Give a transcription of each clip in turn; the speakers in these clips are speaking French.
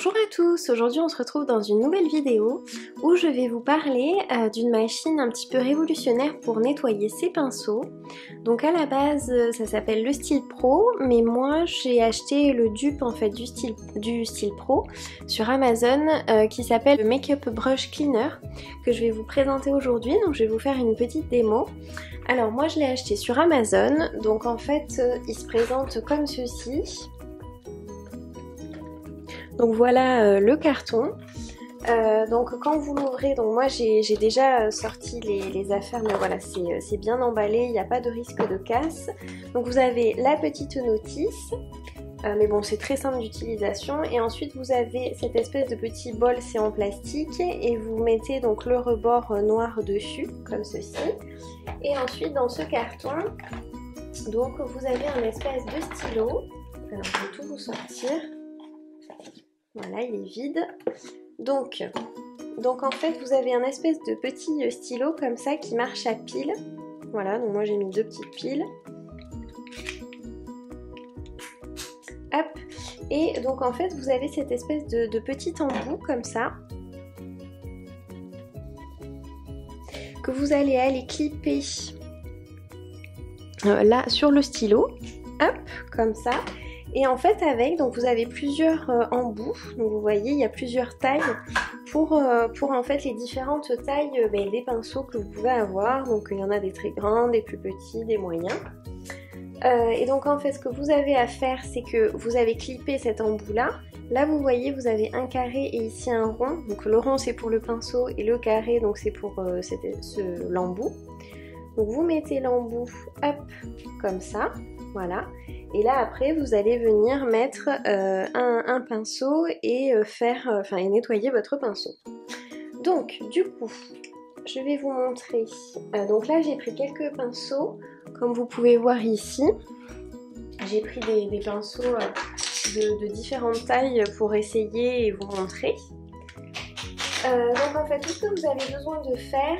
Bonjour à tous, aujourd'hui on se retrouve dans une nouvelle vidéo où je vais vous parler d'une machine un petit peu révolutionnaire pour nettoyer ses pinceaux. Donc à la base ça s'appelle le Style Pro, mais moi j'ai acheté le dupe en fait du Style Pro sur Amazon qui s'appelle le Makeup Brush Cleaner que je vais vous présenter aujourd'hui. Donc je vais vous faire une petite démo. Alors moi je l'ai acheté sur Amazon, donc en fait il se présente comme ceci. Donc voilà le carton. Donc quand vous l'ouvrez, donc moi j'ai déjà sorti les affaires, mais voilà c'est bien emballé, il n'y a pas de risque de casse. Donc vous avez la petite notice, mais bon c'est très simple d'utilisation. Et ensuite vous avez cette espèce de petit bol, c'est en plastique, et vous mettez donc le rebord noir dessus, comme ceci. Et ensuite dans ce carton, donc vous avez un espèce de stylo. Alors je vais tout vous sortir. Voilà, il est vide. Donc en fait, vous avez un espèce de petit stylo comme ça qui marche à pile. Voilà, donc moi j'ai mis deux petites piles. Hop. Et donc en fait, vous avez cette espèce de petit embout comme ça, que vous allez aller clipper là sur le stylo. Hop, comme ça. Et en fait avec, donc vous avez plusieurs embouts, donc vous voyez il y a plusieurs tailles pour en fait les différentes tailles des pinceaux que vous pouvez avoir. Donc il y en a des très grands, des plus petits, des moyens. Et donc en fait ce que vous avez à faire, c'est que vous avez clippé cet embout là. Là vous voyez vous avez un carré et ici un rond. Donc le rond c'est pour le pinceau et le carré donc c'est pour l'embout. Donc vous mettez l'embout hop comme ça, voilà. Et là après vous allez venir mettre un pinceau et et nettoyer votre pinceau. Donc du coup je vais vous montrer. Donc là j'ai pris quelques pinceaux comme vous pouvez voir ici. J'ai pris des pinceaux de différentes tailles pour essayer et vous montrer. Donc en fait tout ce que vous avez besoin de faire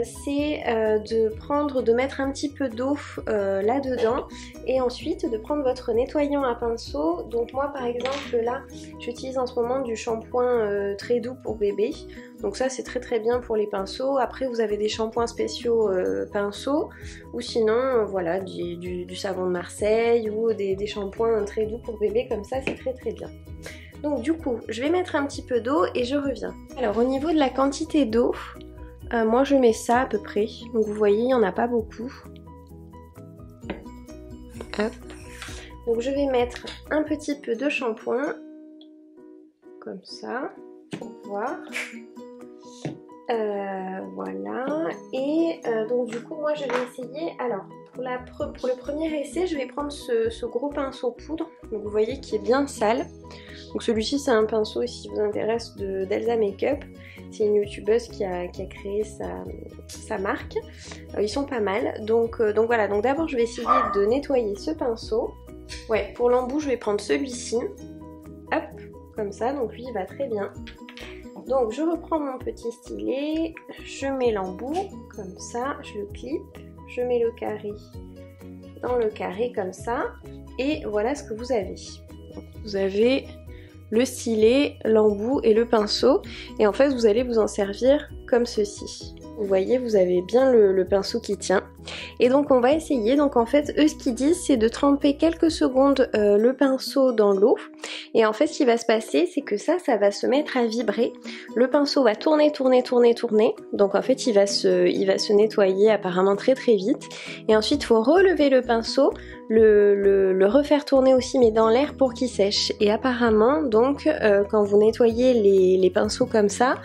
c'est de mettre un petit peu d'eau là-dedans et ensuite de prendre votre nettoyant à pinceau. Donc moi par exemple là j'utilise en ce moment du shampoing très doux pour bébé. Donc ça c'est très bien pour les pinceaux. Après vous avez des shampoings spéciaux pinceaux ou sinon voilà du savon de Marseille ou des shampoings très doux pour bébé comme ça, c'est très bien. Donc du coup, je vais mettre un petit peu d'eau et je reviens. Alors au niveau de la quantité d'eau, moi je mets ça à peu près. Donc vous voyez, il n'y en a pas beaucoup. Hop. Donc je vais mettre un petit peu de shampoing. Comme ça, pour voir. Voilà. Et donc du coup, moi je vais essayer. Alors, pour le premier essai, je vais prendre ce gros pinceau poudre. Donc vous voyez qui est bien sale. Donc celui-ci c'est un pinceau, si ça vous intéresse, d'Elsa Makeup. C'est une youtubeuse qui a créé sa marque. Ils sont pas mal. Donc voilà, donc d'abord je vais essayer de nettoyer ce pinceau. Ouais, pour l'embout je vais prendre celui-ci. Hop, comme ça, donc lui il va très bien. Donc je reprends mon petit stylet, je mets l'embout, comme ça, je le clip, je mets le carré dans le carré comme ça. Et voilà ce que vous avez. Donc, vous avez le stylet, l'embout et le pinceau, et en fait vous allez vous en servir comme ceci. Vous voyez, vous avez bien le pinceau qui tient. Et donc on va essayer, donc en fait eux ce qu'ils disent c'est de tremper quelques secondes le pinceau dans l'eau. Et en fait ce qui va se passer c'est que ça va se mettre à vibrer. Le pinceau va tourner. Donc en fait il va se nettoyer apparemment très vite. Et ensuite il faut relever le pinceau, le refaire tourner aussi mais dans l'air pour qu'il sèche. Et apparemment donc quand vous nettoyez les pinceaux comme ça,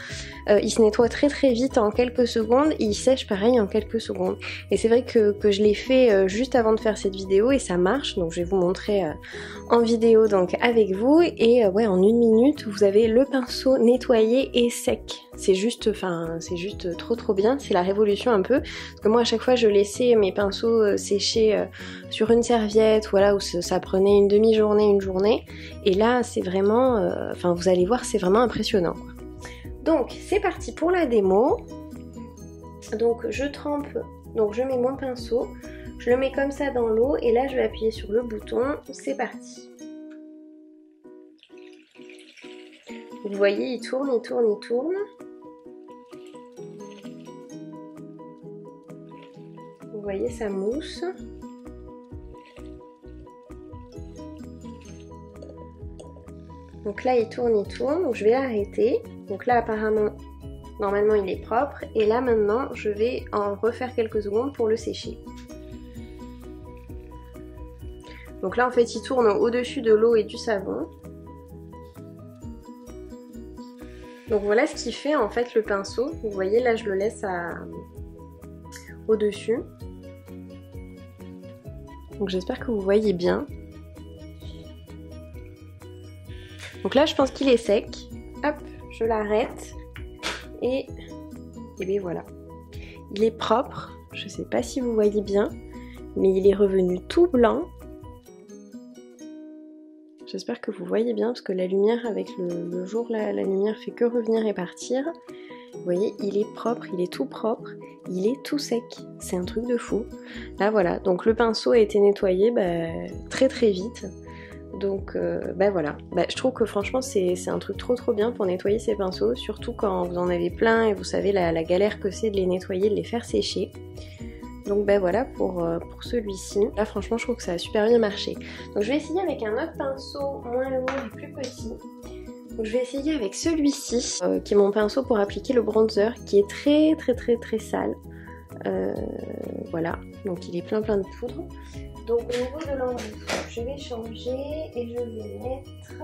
il se nettoie très vite en quelques secondes et il sèche pareil en quelques secondes. Et c'est vrai que je l'ai fait juste avant de faire cette vidéo et ça marche, donc je vais vous montrer en vidéo donc avec vous. Et ouais, en 1 minute vous avez le pinceau nettoyé et sec. C'est juste trop bien, c'est la révolution un peu. Parce que moi à chaque fois je laissais mes pinceaux sécher sur une serviette, voilà, où ça prenait une demi-journée, une journée. Et là c'est vraiment, vous allez voir, c'est vraiment impressionnant quoi. Donc c'est parti pour la démo. Donc je trempe, donc je mets mon pinceau, je le mets comme ça dans l'eau et là je vais appuyer sur le bouton, c'est parti. Vous voyez, il tourne, il tourne, il tourne. Vous voyez, ça mousse. Donc là, il tourne, donc je vais l'arrêter. Donc là, apparemment, normalement, il est propre. Et là, maintenant, je vais en refaire quelques secondes pour le sécher. Donc là, en fait, il tourne au-dessus de l'eau et du savon. Donc voilà ce qui fait, en fait, le pinceau. Vous voyez, là, je le laisse au-dessus. Donc j'espère que vous voyez bien. Donc là, je pense qu'il est sec. Hop, je l'arrête. Et bien voilà. Il est propre. Je ne sais pas si vous voyez bien. Mais il est revenu tout blanc. J'espère que vous voyez bien parce que la lumière, avec le jour, la lumière fait que revenir et partir. Vous voyez, il est propre, il est tout propre. Il est tout sec. C'est un truc de fou. Là, voilà. Donc le pinceau a été nettoyé très très vite. Donc voilà, je trouve que franchement c'est un truc trop bien pour nettoyer ces pinceaux, surtout quand vous en avez plein et vous savez la galère que c'est de les nettoyer, de les faire sécher. Donc voilà pour celui-ci. Là franchement je trouve que ça a super bien marché. Donc je vais essayer avec un autre pinceau moins lourd et plus petit. Donc je vais essayer avec celui-ci, qui est mon pinceau pour appliquer le bronzer, qui est très sale. Voilà, donc il est plein de poudre. Donc au niveau de l'embout, je vais changer et je vais mettre...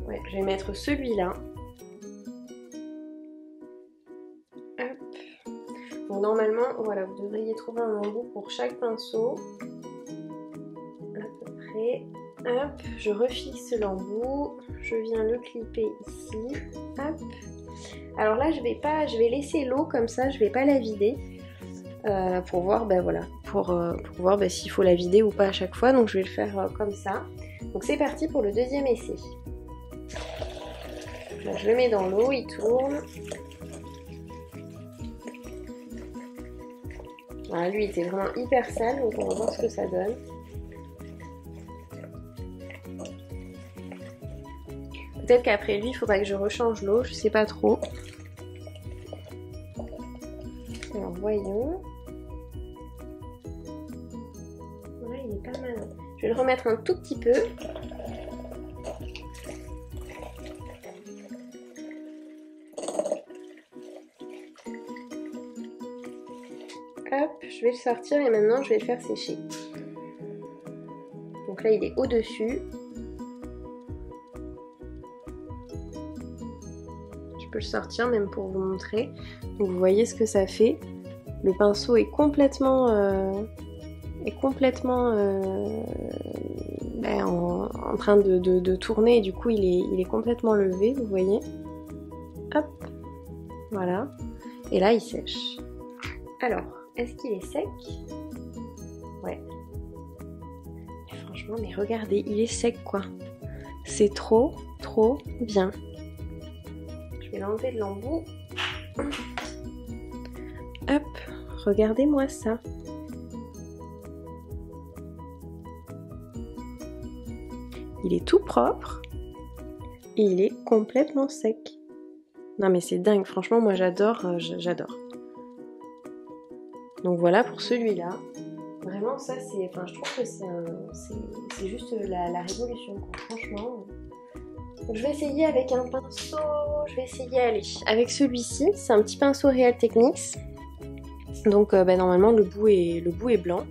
Ouais, je vais mettre celui-là. Hop. Donc normalement, voilà, vous devriez trouver un embout pour chaque pinceau. À peu près. Hop, je refixe l'embout, je viens le clipper ici, hop. Alors là je vais laisser l'eau comme ça, je vais pas la vider pour voir, voilà, pour voir s'il faut la vider ou pas à chaque fois, donc je vais le faire comme ça. Donc c'est parti pour le deuxième essai. Donc, je le mets dans l'eau, il tourne. Voilà, lui il était vraiment hyper sale, donc on va voir ce que ça donne. Peut-être qu'après lui, il faudra que je rechange l'eau, je sais pas trop. Alors voyons. Ouais, il est pas mal. Je vais le remettre un tout petit peu. Hop, je vais le sortir et maintenant je vais le faire sécher. Donc là, il est au-dessus. Je peux le sortir même pour vous montrer. Donc vous voyez ce que ça fait. Le pinceau est complètement en train de tourner et du coup il est complètement levé, vous voyez. Hop, voilà. Et là il sèche. Alors, est-ce qu'il est sec? Ouais. Et franchement, mais regardez, il est sec quoi. C'est trop bien. Je vais l'enlever de l'embout. Hop, regardez-moi ça. Il est tout propre et il est complètement sec. Non mais c'est dingue, franchement moi j'adore, j'adore. Donc voilà pour celui-là. Vraiment ça c'est, enfin je trouve que c'est juste la révolution quoi, franchement. Donc, je vais essayer avec un pinceau, je vais essayer avec celui-ci, c'est un petit pinceau Real Techniques. Donc normalement le bout est blanc.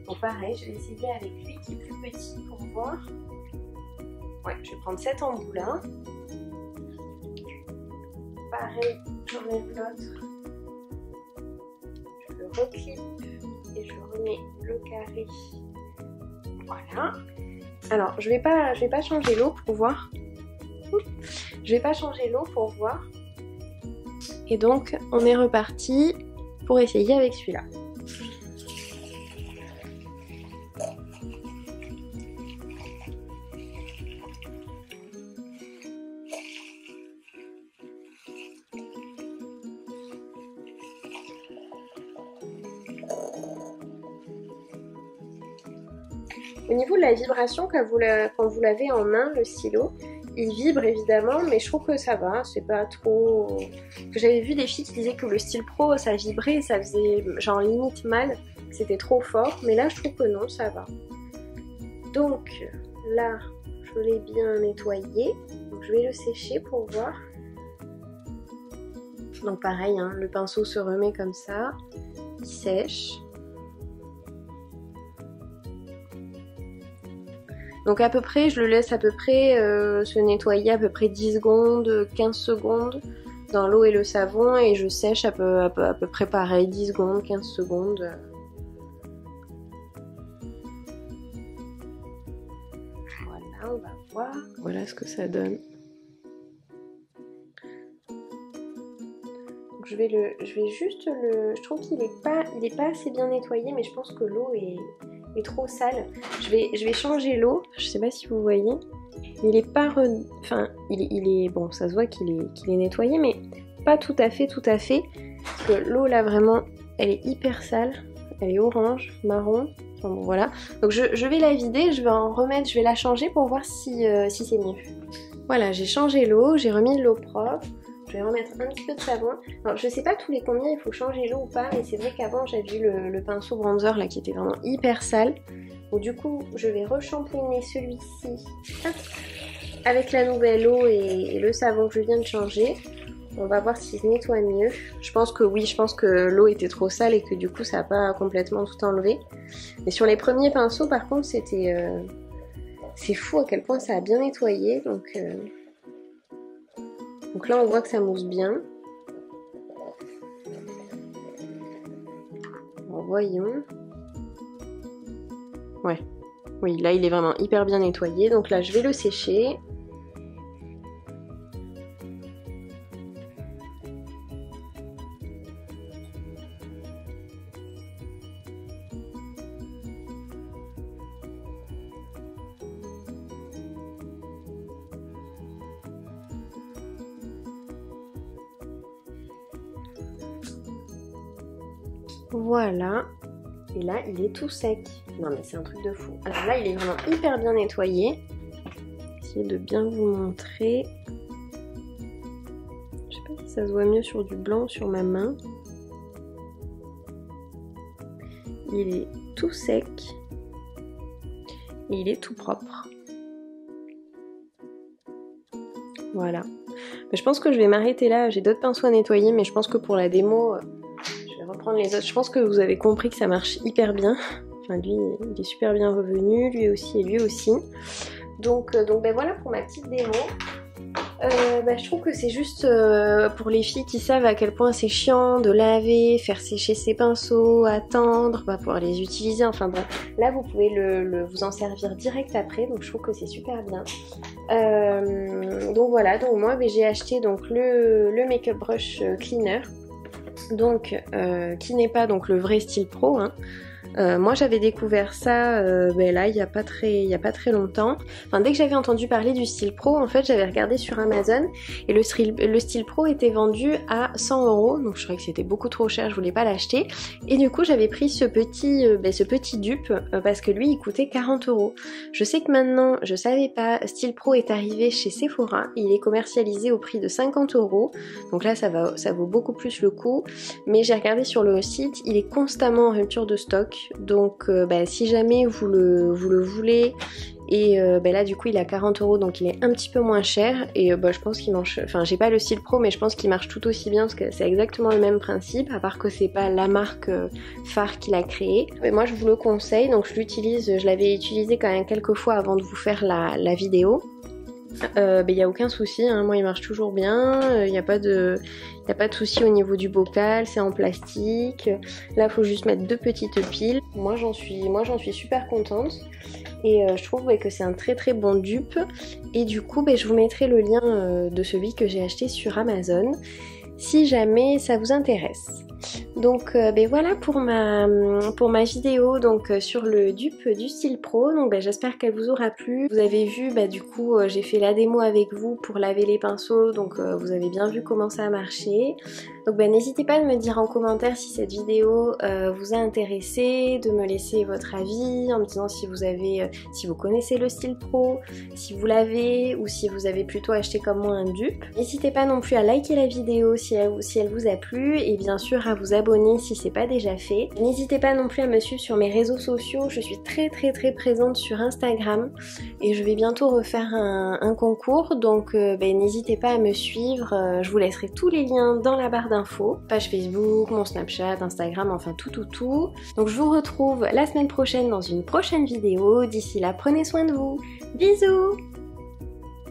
Donc pareil, je vais essayer avec lui qui est plus petit pour voir. Ouais, je vais prendre cet embout là. Pareil, j'enlève l'autre. Je le reclipe et je remets le carré. Voilà. Alors, je vais pas changer l'eau pour voir. Je vais pas changer l'eau pour voir. Et donc, on est reparti pour essayer avec celui-là. Au niveau de la vibration, quand vous l'avez en main, le stylo, il vibre évidemment, mais je trouve que ça va, c'est pas trop... J'avais vu des filles qui disaient que le Style Pro, ça vibrait et ça faisait genre limite mal, c'était trop fort, mais là je trouve que non, ça va. Donc là, je l'ai bien nettoyé, donc je vais le sécher pour voir. Donc pareil, hein, le pinceau se remet comme ça, il sèche. Donc à peu près, je le laisse à peu près se nettoyer à peu près 10 secondes, 15 secondes dans l'eau et le savon et je sèche à peu près pareil, 10 secondes, 15 secondes. Voilà, on va voir. Voilà ce que ça donne. Donc je vais juste le... Je trouve qu'il est pas assez bien nettoyé, mais je pense que l'eau est trop sale. Je vais changer l'eau, je sais pas si vous voyez. Il est pas... Enfin, il est... Bon, ça se voit qu'il est nettoyé, mais pas tout à fait. Parce que l'eau là, vraiment, elle est hyper sale. Elle est orange, marron. Enfin bon, voilà. Donc je vais la vider, je vais en remettre, je vais la changer pour voir si c'est mieux. Voilà, j'ai changé l'eau, j'ai remis de l'eau propre. Je vais remettre un petit peu de savon. Alors je sais pas tous les combien il faut changer l'eau ou pas, mais c'est vrai qu'avant j'avais eu le pinceau bronzer là qui était vraiment hyper sale. Donc du coup je vais reshampouiner celui-ci avec la nouvelle eau et le savon que je viens de changer. On va voir s'il se nettoie mieux. Je pense que oui, je pense que l'eau était trop sale et que du coup ça n'a pas complètement tout enlevé. Mais sur les premiers pinceaux par contre c'était... c'est fou à quel point ça a bien nettoyé. Donc là on voit que ça mousse bien. Alors, voyons. Ouais. Oui, là il est vraiment hyper bien nettoyé. Donc là je vais le sécher. Voilà, et là il est tout sec. Non mais c'est un truc de fou. Alors là il est vraiment hyper bien nettoyé. Essayez de bien vous montrer. Je sais pas si ça se voit mieux sur du blanc sur ma main. Il est tout sec et il est tout propre. Voilà. Mais je pense que je vais m'arrêter là. J'ai d'autres pinceaux à nettoyer, mais je pense que pour la démo... reprendre les autres. Je pense que vous avez compris que ça marche hyper bien. Enfin lui il est super bien revenu, lui aussi et lui aussi. Donc ben voilà pour ma petite démo. Je trouve que c'est juste pour les filles qui savent à quel point c'est chiant de laver, faire sécher ses pinceaux, attendre, pouvoir les utiliser, enfin bref. Là vous pouvez vous en servir direct après, donc je trouve que c'est super bien. Donc voilà, donc moi j'ai acheté donc le Make-up Brush Cleaner. Donc qui n'est pas donc le vrai Style Pro, hein. Moi j'avais découvert ça là il y a pas très longtemps. Enfin dès que j'avais entendu parler du Style Pro, en fait j'avais regardé sur Amazon et le Style Pro était vendu à 100 €, donc je trouvais que c'était beaucoup trop cher, je voulais pas l'acheter. Et du coup j'avais pris ce petit dupe parce que lui il coûtait 40 €. Je sais que maintenant, je savais pas, Style Pro est arrivé chez Sephora, il est commercialisé au prix de 50 €, donc là ça vaut beaucoup plus le coup. Mais j'ai regardé sur le site, il est constamment en rupture de stock. Donc si jamais vous le voulez, et là du coup il est à 40 €, donc il est un petit peu moins cher. Et je pense qu'il marche, enfin j'ai pas le Style Pro mais je pense qu'il marche tout aussi bien parce que c'est exactement le même principe, à part que c'est pas la marque phare qui l'a créé. Mais moi je vous le conseille, donc je l'avais utilisé quand même quelques fois avant de vous faire la vidéo. Y a aucun souci, hein. Moi il marche toujours bien, il n'y a pas de souci au niveau du bocal, c'est en plastique. Là il faut juste mettre 2 petites piles. Moi j'en suis super contente et je trouve que c'est un très très bon dupe. Et du coup je vous mettrai le lien de celui que j'ai acheté sur Amazon si jamais ça vous intéresse. Donc ben voilà pour ma vidéo donc sur le dupe du Style Pro. Donc ben, j'espère qu'elle vous aura plu. Vous avez vu du coup j'ai fait la démo avec vous pour laver les pinceaux, donc vous avez bien vu comment ça a marché. Donc ben, n'hésitez pas à me dire en commentaire si cette vidéo vous a intéressé, de me laisser votre avis en me disant si vous connaissez le Style Pro, si vous l'avez ou si vous avez plutôt acheté comme moi un dupe. N'hésitez pas non plus à liker la vidéo si elle vous a plu et bien sûr à vous abonner si c'est pas déjà fait. N'hésitez pas non plus à me suivre sur mes réseaux sociaux, je suis très présente sur Instagram et je vais bientôt refaire un concours, donc ben, n'hésitez pas à me suivre, je vous laisserai tous les liens dans la barre d'infos, page Facebook, mon Snapchat, Instagram, enfin tout. Donc je vous retrouve la semaine prochaine dans une prochaine vidéo, d'ici là prenez soin de vous, bisous.